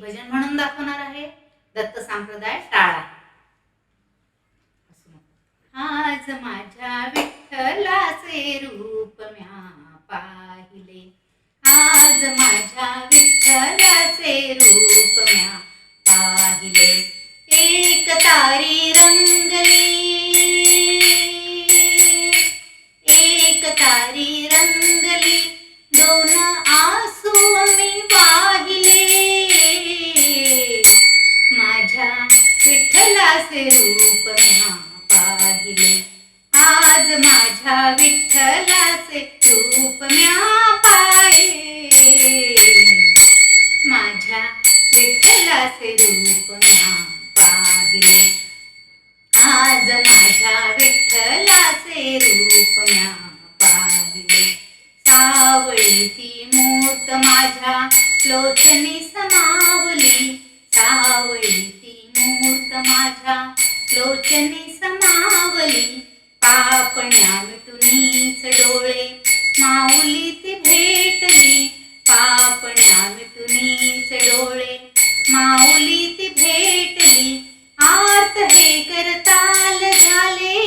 भजन म्हणून दाखवणार आहे. दत्त संप्रदाय टाळा. आज माझ्या विठ्ठलाचे रूप म्या पाहिले, आज माझ्या विठ्ठलाचे रूप म्या पाहिले. एक तारी रंगली, एक तारी रंगली, दोन आसू मी वाहिले. माझ्या विठ्ठलाचे रूप म्या पाहिले, आज माझ्या विठ्ठलाचे रूप म्या पाहिले. माझ्या विठ्ठलाचे रूप म्या पाहिले, आज माझ्या विठ्ठलाचे रूप म्या पाहिले. सावळी ती मूर्त माझ्या लोचनी समावली, सावळी ती मूर्त माझ्या लोचनी समावली. पापण्या मिटुनीच डोळे माऊली ती भेटली, पापण्या मिटुनीच डोळे माऊली ती भेटली. आर्त हे करताल झाले,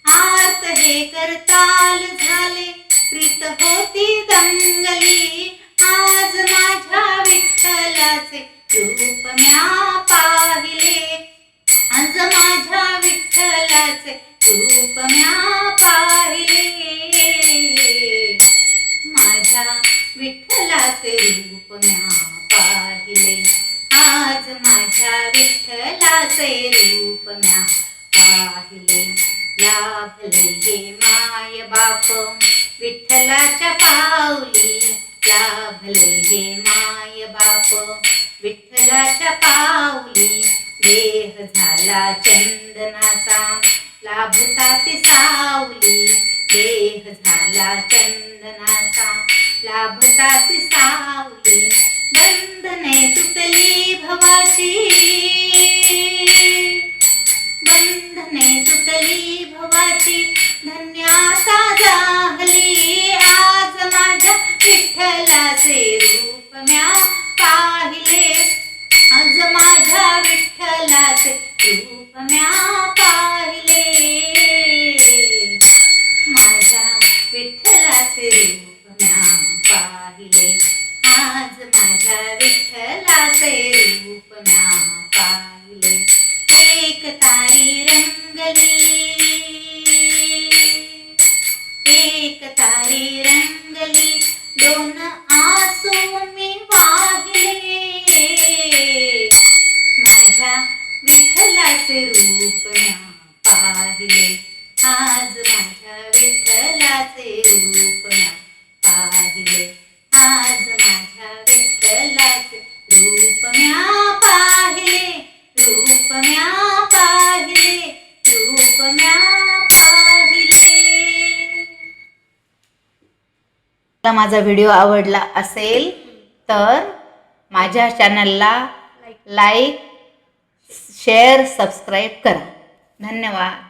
आर्त हे करताल झाले, प्रीत होती दंगली. आज माझ्या विठ्ठलाचे रूप म्या पाहिले, आज माझ्या विठ्ठलाचे रूप म्या पाहिले. माझ्या विठ्ठलाचे रूप म्या पाहिले, आज माझ्या विठ्ठलाचे रूप म्या पाहिले. लाभले हे माय बाप विठ्ठलाच्या पावली, लाभले हे माय बाप विठ्ठलाच्या पावली. देह झाला चंदनाचा लाभता ती सावली, देह झाला चंदनाचा लाभता ती सावली. बंधने तुटली भवाची, बंधने तुटली भवाची, धन्यता झाली. आज माझ्या विठ्ठलाचे रूप म्या पाहिले, आज माझ्या विठ्ठलाचे रूप म्या पाहिले. माझ्या विठ्ठलाचे रूप म्या पाहिले, आज माझ्या विठ्ठलाचे रूप म्या पाहिले. एक तारी रंगली, एक तारी रंगली, दोन आसू मी वाहिले. माझ्या विठ्ठलाचे रूप म्या पाहिले, आज माझ्या विठ्ठलाचे रूप म्या पाहिले, आज माझ्या विठ्ठलाचे रूप म्या पाहिले, रूप म्या पाहिले, रूप म्या पाहिले. माझा व्हिडिओ आवडला असेल तर माझ्या चॅनलला लाईक, शेअर, सबस्क्राईब करा. धन्यवाद.